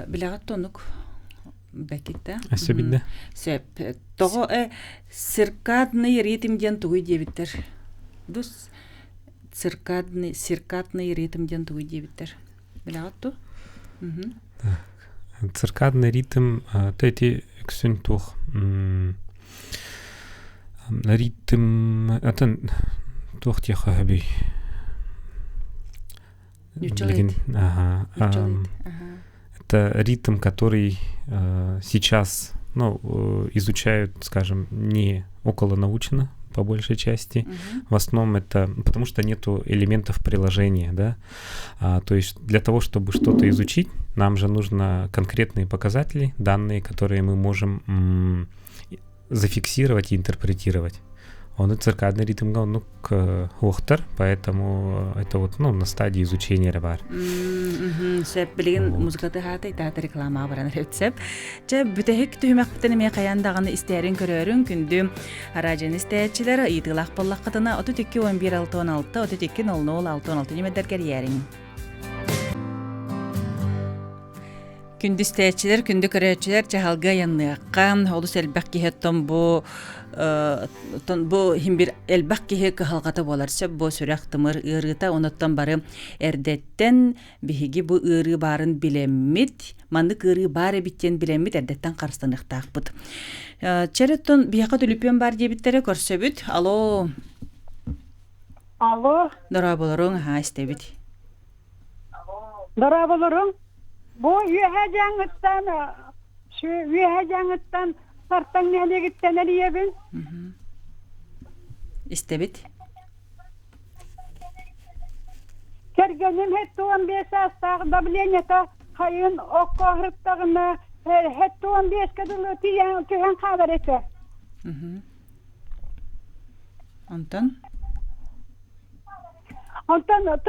билегат тонук бекитте. Особенно. Сеп того циркадный ритмден тугуй дебиттер. Дус циркадный ритмден тугуй дебиттер. Билегат ту? Циркадный ритм тэти күсүн тух ритм атын тух тиха хаби. Это ритм, который сейчас, изучают, скажем, не околонаучно, по большей части. В основном это потому, что нету элементов приложения, да. То есть для того, чтобы что-то изучить, нам же нужно конкретные показатели, данные, которые мы можем зафиксировать и интерпретировать. Он и циркадный ритм, ухтар, поэтому это вот, на стадии изучения рабар. Сеп билген музыкаты хата итаты реклама баран рецеп. Же бүтехик түймәктен ме каяндаганы истәрин көрөрүн күндү аражын истәчиләр ыйтылак боллакытына 32 11 616 32 00 616 немедер ярин. Күндү истәчиләр, күндү көрәчиләр чаһалга янныкка, олус элбәк киһеттон бу химбир элбәк киһе кыһалгата боларса бу сүрәк тымыр ырыта оноттан бары эрдеттен биһиги бу ыры барын билеммит, мандык ыры бары биттен билеммит эрдеттен карстаныктакпыт. Череттон бияка төлүпөн бар дебиттере көрсөбүт. Алло. Алло. Дара болоруң истебит. Дара болоруң. Bu üyehecangıttan sartan nereye gitsen nereye bin? İstebit. Kergenim hep 15 astağında bilenete hayın okkohırıttağına hep 15 kadını tüyen haber etse. Ondan? Ondan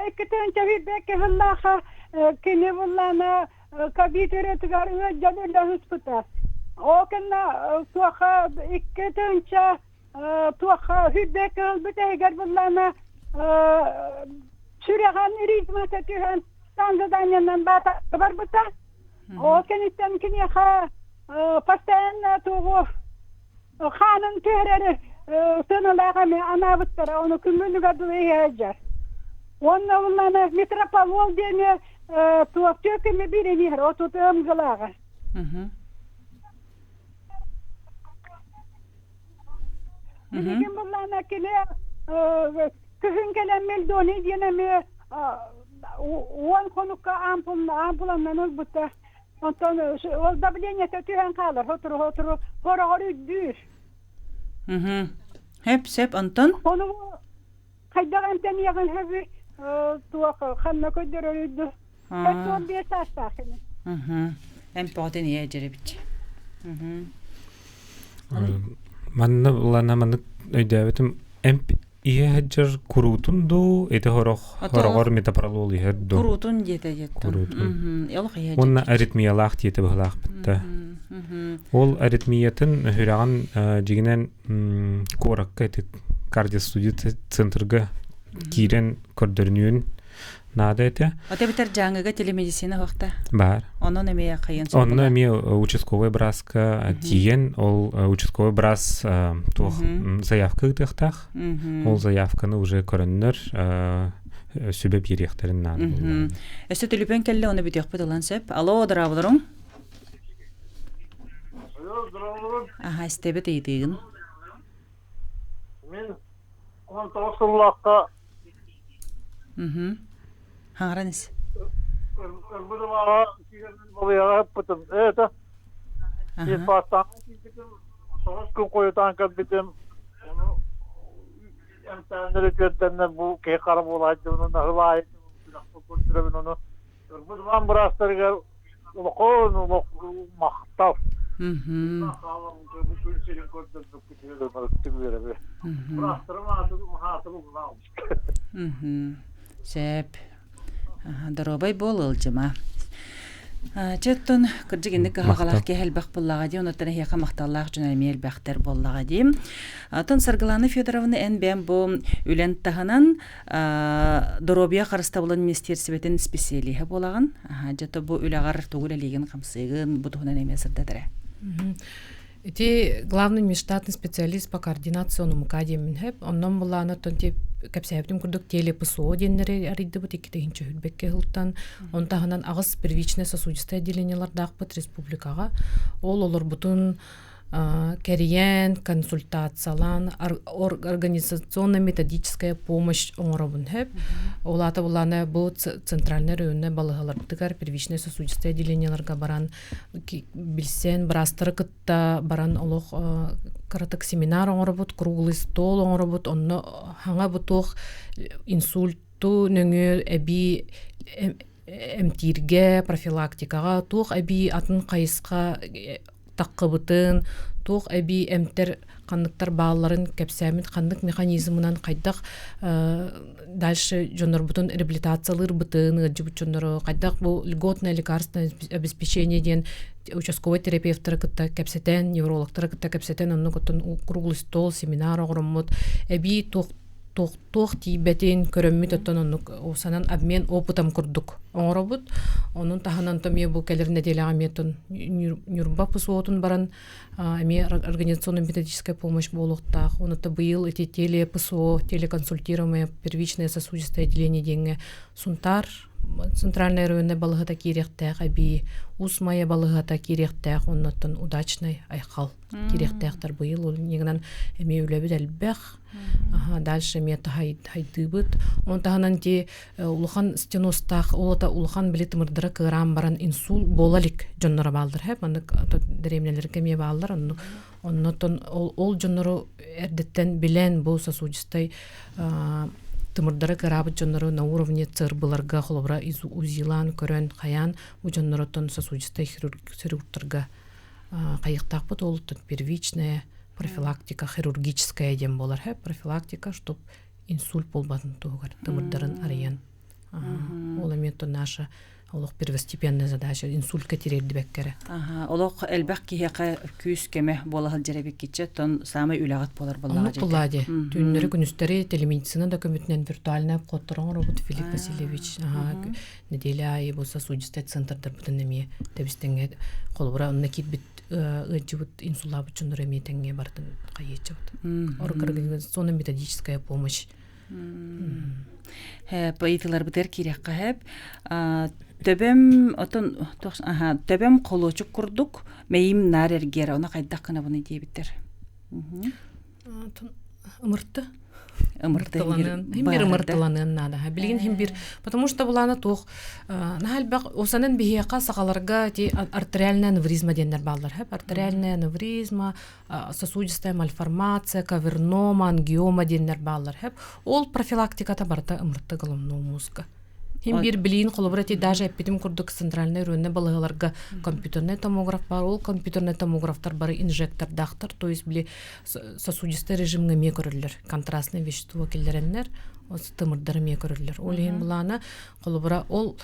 iki tönçe bir beki hıllaha kini bullana kabitire tıgarına cadırla hıspıta. O kena tuaha iki tönçe tuaha hübbeki hılbıta eğer bullana sürehan ritmata tühen standıdan yanından bata barbıta. O kenitten kini ha pastayanla tuğu hanın tühereri sınırlağa mı anabıtlara onu kümmünlük adı eğer. Onunla bunlarla Mitropol dene tuğaktörkümü birini o tutuğum gılağı. Bizim bunlarla kile kızın gelen meldoni dene mi on konukka ampulandan uzbutta. Ondan o da bileniyete tühen kalır. Hoturu hora düz. Hep Anton. Onu kaydaran teniyen hevi tuğağı kanna köydürülüydü. Hep tuğun bir sastakını. Important ya cerebit. Manna ulana manna ödevetim İyi hacır kurutundu, eti horogor metaprolol iherdu. Kurutun diyete yetti. Kurutun. Yalıq iyi hacır. Onna aritmiyalaq diyete bıhlaq bitti. Ol aritmiyatın hürağın jiginen korakka eti kardiostudyo centerga kiren kördürünüyün nada eti. Ota biter jangıga telemedicina vaqta. Бар. Onun emeye kayın. Он имел участковый браска тиен, ол участковый брас тух заявка тахтах. Ол заявканы уже көрөннөр сөбөп еректерин надо. Эсте телефон келли оны бүтөк буталан сеп. Алло, дравларың? Аха, истебет эйдигин. Мен 19 жыллакка Хаңараныз? Örbüdüm ağa, kigerden balıyağa hep bıtım. Evet, bir pastan bitim, sonuç gün koyutan kad bitim. Onu emtenleri köttenler bu key karı olaydı, onu hılaydı, onu örbüdüm an burastarıga ulukon, mahtav. Bütün senin köttenler kütüyorlar, kütüyorlar. Burastırım hatırı Sep. Даробай бол ылжыма. Четтон кырдыгынды кахагалах кехелбэх боллага ди, онотан хеха макталлах жөнәмел бәхтер боллага ди. Тон Саргаланы Федоровна энбем бу үлен таханан доробия карыста булан министерствотен специалиһе болаган. Жето бу үләгар тугул элеген камсыгын бу тугунан эмесерде дере. Эти главный межштатный специалист по координации МКАД хеп, оннон буланы тонти кепсәптем курдук теле ПСО деннери арыйды бу тикетинче хүлбекке хылтан, он тагынан агыс первичное сосудистое отделениелар дагпыт республикага. Ол олар бутун кериен консультациялан, организационно-методическая помощь оңоробун хеп. Олата буланы бу центральный районный балыгалардыгар первичное сосудистое отделениеларга баран билсен брастыры кытта баран олох каратык семинар оңоробут, круглый стол оңоробут, онно хаңа бутух инсульту нөңө эби эмтирге профилактикага тух эби атын кайыска таққыбытын, туқ әбі әмтер қандықтар бағаларын кәпсәмін қандық механизмынан қайдақ дальше жондар бұтын реабилитациялыр бұтын, қайдақ бұл льготное лекарственное обеспечение ден участковый терапевтары кітті кәпсетен, неврологтары кітті кәпсетен, онны күттін круглый стол, семинар оғырымыд, әбі тоқ тибетин көрөммүт оттон осанан обмен опытом курдук оңоробут. Онун таханан томе бу келер неделяга метон нюрба псоотун баран эми организационно-методическая помощь болуктах. Онута быйыл эти теле ПСО, телеконсультируемое первичное сосудистое отделение денге сунтар центральный районный балыгата кирехтэх аби усмая балыгата кирехтэх оннотон удачный айхал кирехтэхтар быйыл ол негенен эми үлөбүт элбэх. Дальше мета хайдыбыт. Он таханан ти улахан стеностах олата улахан билет мырдыра кырам баран инсул болалик жоннора балдыр хеп. Аны дремнелер кеме балдыр. Оннотон ол жоннору эрдеттен билен бу сосудистай тымырдары кырабыт жоннору на уровне цырбыларга холобра узилан көрөн хаян у жонноротон сосудистай хирургтарга кайыктакпыт ол первичная профилактика хирургическая дем болар хеп профилактика чтоб инсульт болбатын тугар тымырдарын арыян. Ол эметто наша олох первостепенная задача инсультка тирелди беккере. Олох элбек киһеке күс кеме болахал жеребек киче тон самый үлягат болар боллага жете. Пуллади. Түннөрү күнүстөрү телемедицина документинен виртуальная котторон робот Филипп Васильевич. Неделя ай болса судистый центрдар бутун эми тебистенге колбура оннакит бит ыжыбыт инсулабыт чондор эми тенге бардын кайычыбыт. Организационно-методическая помощь. Поэтилар битер кирекка хеп. Төбем отон төбем колочук курдук мейим нарергер она кайдак кына буны дебиттер. Ымырты ымыртыланын нада билген химбир потому что булана тох нахалбак осанын бихека сакаларга ти артериальная аневризма деннер балдар хеп артериальная аневризма сосудистая мальформация кавернома ангиома деннер балдар хеп ол профилактиката барта ымырты головного мозга химбир билин колобрати даже эпидем курдук центральный районный балыгаларга компьютерный томограф бар ол компьютерный томографтар бары инжектор дахтар то есть били сосудистый режимге ме көрүлөр контрастный вещество келдереннер осы тымырдары ме көрүлөр ол ен булана колобра ол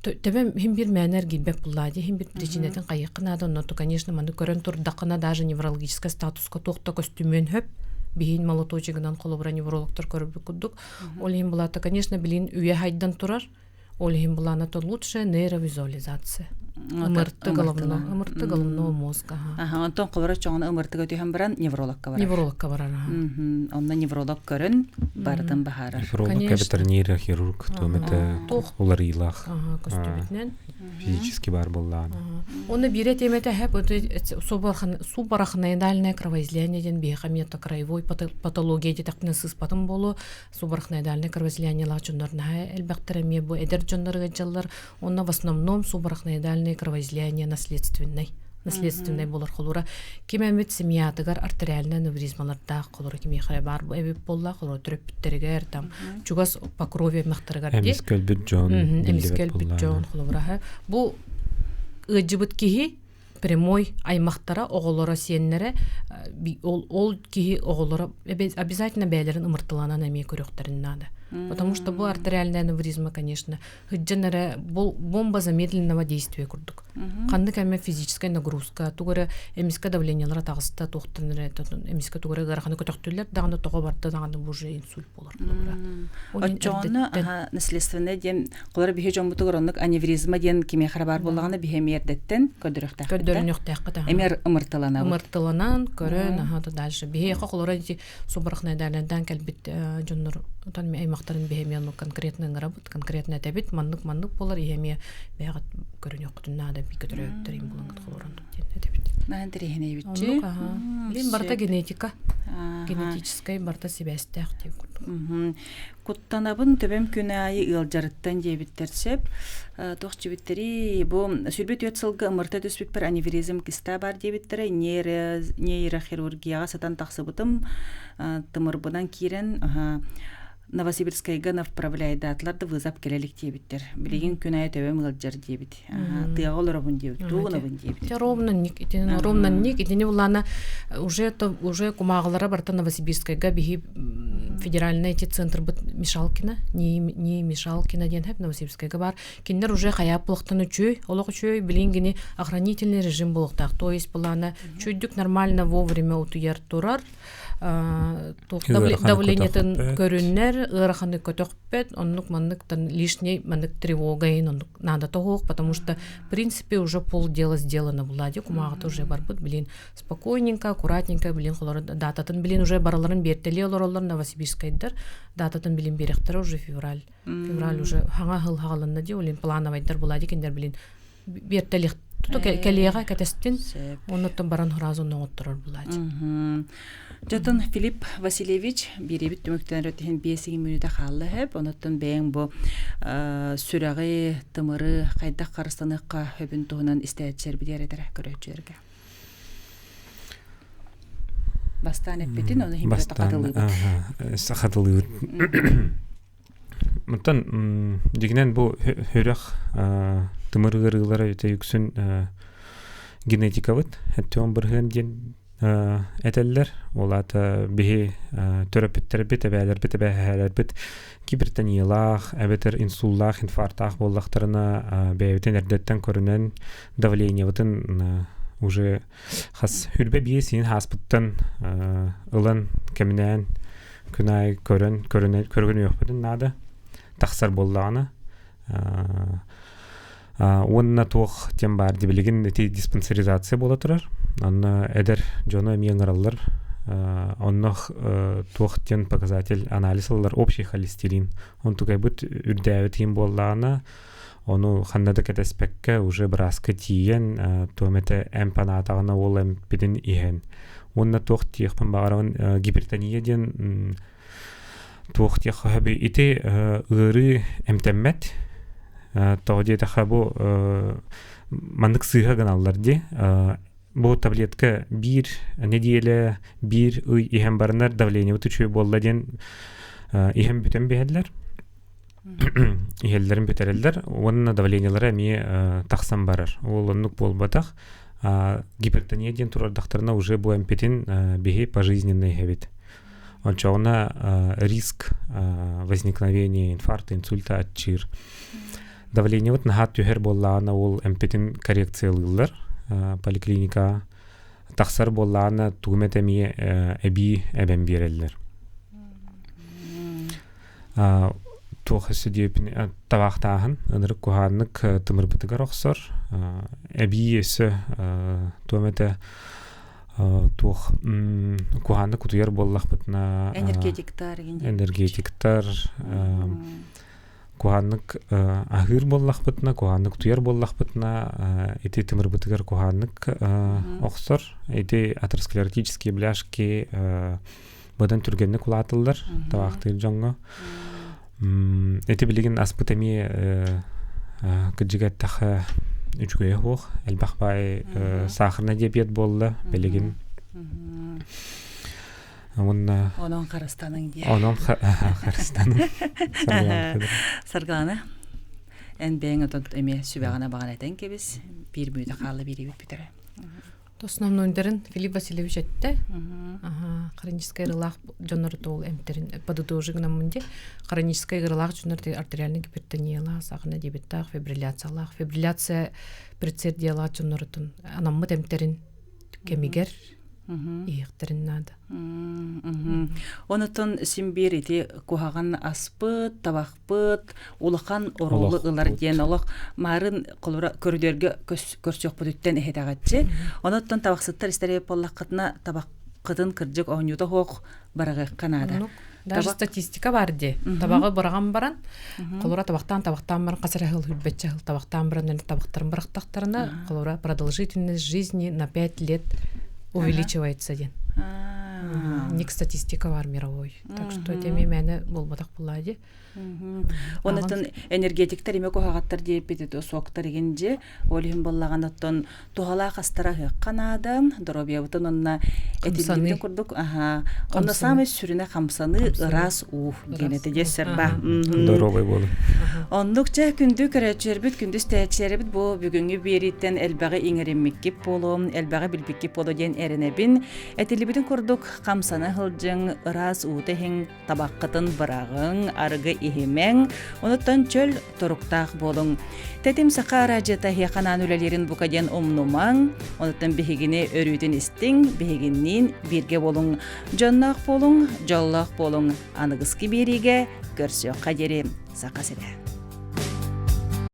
Тебем химбир мәнер гилбек буллади химбир причинетин кайыкына да онноту конечно маны көрөн турдакына даже неврологическая статуска токто костюмен хөп бейін молоточегінен қолыбыра неврологтар көріп күдік. Ол ем бұлаты, конечно, білін үйе хайдан тұрар. Ол ем бұланы то лучшая нейровизуализация. Ымырты головного мозга. Онтон қолыбыра чоғына ымырты көтіген бірін неврологқа барар. Неврологқа барар. Онна невролог көрін бардың бағарар. Невролог, ветеринария, хирург, олар илах. Костюбетнен. Физически бар болланы. Оны бире темете хеп субарахноидальное кровоизлияние ден бейхамета краевой патология детакны сыспатын болу субарахноидальное кровоизлияние лачундарна элбектереме бу эдер жондарга жаллар онна в основном субарахноидальное кровоизлияние наследственный болар холура кимемет семьятыгар артериальная аневризмаларда холура кимехая бар бу эбип болла холура төрөптерегер там чугас по крови мактаргар ди эмискел бит жон холура бу ыжыбыт кихи прямой аймақтара оголора сиеннере ол кихи оголора обязательно бәйлерин ымыртыланан эме көрөктөрүн нады. Потому что бұл артериальная аневризма, конечно, хыджанара бомба замедленного действия курдук. Канды кәме физическая нагрузка, тугары эмиске давлениялара тагыста тохтырныр, эмиске тугары гараханы көтөктүлөр, даганы того барда даганы уже инсульт болор. Отчоны наследственный ден колор бихе жомбуту горонлук аневризма ден кеме харабар боллаганы бихе мердеттен көдөрөктак. Көдөрөнөктак. Эмер ымыртылана. Ымыртыланан көрөн, ага дальше. Бихе колора собрахна дарлардан келбит жоннор тан аймактарын бихемияны конкретно работа, конкретно табит маннык болар, ихемия бягат көрөнөктүн нада би көтөрөттөрүм булган колорон табит. Нандырыгыне битчи. Билим барта генетика. Генетическая барта себестек деп курдум. Куттанабын төбем күнайы ылжарыттан дебиттерсеп, тохчибиттери бу сүрбет өтсылгы ымырта төспек бір аневризм киста бар дебиттери нейрохирургияга сатан таксыбытым тымырбынан кирен Новосибирскайга направляет атларды вызап келелик дебиттер. Билеген күнайы төбем ылжар дебит. Тыагол робун дебит, тугунабын дебит. Ровнанник, итини булана уже кумагалара барта Новосибирскайга биги федеральный центр бит Мишалкина, не Мишалкина ден хеп Новосибирскайга бар. Киндер уже хаяп булыктаны чөй, олог чөй билингени охранительный режим булыктак. То есть булана чөйдүк нормально вовремя утуяр турар. Давлениятын көрүннер, ыраханы көтөкпет, оннук манныктан лишний маннык тревогайын оннук надо тоғук, потому что в принципе уже полдела сделано булади, кумагаты уже барбыт, билин спокойненько, аккуратненько, билин холор дататын, билин уже бараларын бертели олоролар Новосибирскайдар, дататын билин беректер уже февраль уже хаңа хыл хагалынна ди, олин плановайдар булади, кендер билин бертелих Туто келега катестин, оннуттан баран хуразонна оттурар булади. Жотон Филипп Васильевич биребит төмөктөн рөтен 5 минутта халлы хеп, онуттан бэң бу сүрәгы тымыры кайда карыстаныкка хөбүн тугунан истәчер бидеретер көрөчөргө. Бастан эппетин, оны химбет катылыбыт. Сахатылыбыт. Мынтан дигинен бу хөрөк тымырыгырылары өте үксүн генетикабыт, әттен бірген ден әтәлілер, олаты бейі төрөпіттер бит, әбәлер бит, әбәлер бит, гипертониялақ, әбәтер инсуллақ, инфарктақ боллақтарына бәйбітен әрдеттен көрінен давление бұтын уже қас хүрбе бейі сенің хаспыттан ұлан кәмінен күнай көрген өк бұтын нады тақсар боллағаны. Онна тоқ тем бар дебілеген диспансеризация бола тұрар. Онна әдір жоны меңіралар. Онна тоқ тен показатель анализ алар общий холестерин. Он тұғай бұд үрдәуі тем болағына. Оны қандады кәтәспәкке уже бірасқы тиен төметі әмпанатағына ол әмпеден иген. Онна тоқ тиекпен бағарауын гипертония ден тоқ тиекқа әбі ите ғыры әмтәммәт. Тоғде тақа бұл мандық сыға ғаналар де. Бұл таблетка бір неделі, бір үй ихем барынар давление өтічі болла ден ихем бүтен бейділер. Ихелдерін бүтерелдер. Онына давлениялары әме тақсан барар. Ол онлық болбатақ. Гипертония ден тұрардақтарына уже бұл әмпетін бейі пожизненный хәбет. Онча она риск возникновения инфаркта, инсульта отчир. Давление вот нахат тюхер боллана ол эмпетин коррекциялылар поликлиника тахсар боллана тугметеми эби эбен береллер. Тохасы депин тавахтахан ынырык куханнык тымырбытыгар оксор эби эсі тугмете тух куханнык кутуяр боллах бытна энергетиктар куханнык ахыр боллах бытна, куханнык туяр боллах бытна, эти тымырбытыгар куханнык оксор, эти атеросклеротические бляшки быдан түргенне кулатылдар, тавақтыр жоңго. Эти билеген аспытами кыджигат тахы үчгөе хоқ, әлбақбай сахарна диабет болды, билеген. Onun Karastan'ın diye. Onun Karastan'ın. Sargılanı. En beğen otot eme sübağına bağın eten ki biz бир бүйдө каалы бири битере. Основнойдарын Филипп Васильевич этте. Хроническая рылах жонортол эмтерин подытожигна мынде. Хроническая рылах жонорты артериальный гипертониялах, сахарный диабеттах, фибрилляциялах. Фибрилляция предсердиялах жонортун анаммыт эмтерин кемигер иектерин нада. Онотон симбир ити кухаган аспыт, табакпыт, улахан оролу ылар диен олох марын колора көрдөргө көрсөк бүтүттен эхетагатчы. Онотон табаксыттар истере поллакытына табаккытын кыржык оңюта хок барагы канада. Даже статистика бар де. Табагы бараган баран, колора табактан баран касара хыл хүлбетче хыл табактан баран табактарын барактактарына колора продолжительность жизни на 5 лет увеличивается ден. Ник статистика бар мировой. Так что это мәне болбатак булады. Онотон энергетиктер эме кохагаттар деп бетет соктар генже олим боллаган оттон тухала кастара канадан дробиябытын онна этилдик курдук. Онна самый сүрүнө камсаны ырас уф генете жесерба. Здоровый болу. Ондукча күндү көрөчөрбүт күндүз тээчербит бу бүгүнгү бериттен элбага иңереммиккип болом, элбага билбиккип боло ден эренебин. Этилибитин курдук камсаны хылжың ырас уутехин табаккытын барагың аргы ихимен, онуттан чөл торуктаах болуң. Тетим сақара жета хияқанан үлелерин букаден омнумаң, онуттан бихигини өрүйтін истиң, бихигиннин бирге болуң. Жоннақ болуң, жоллақ болуң. Анығызки бериге көрсөк қадері сақасыра.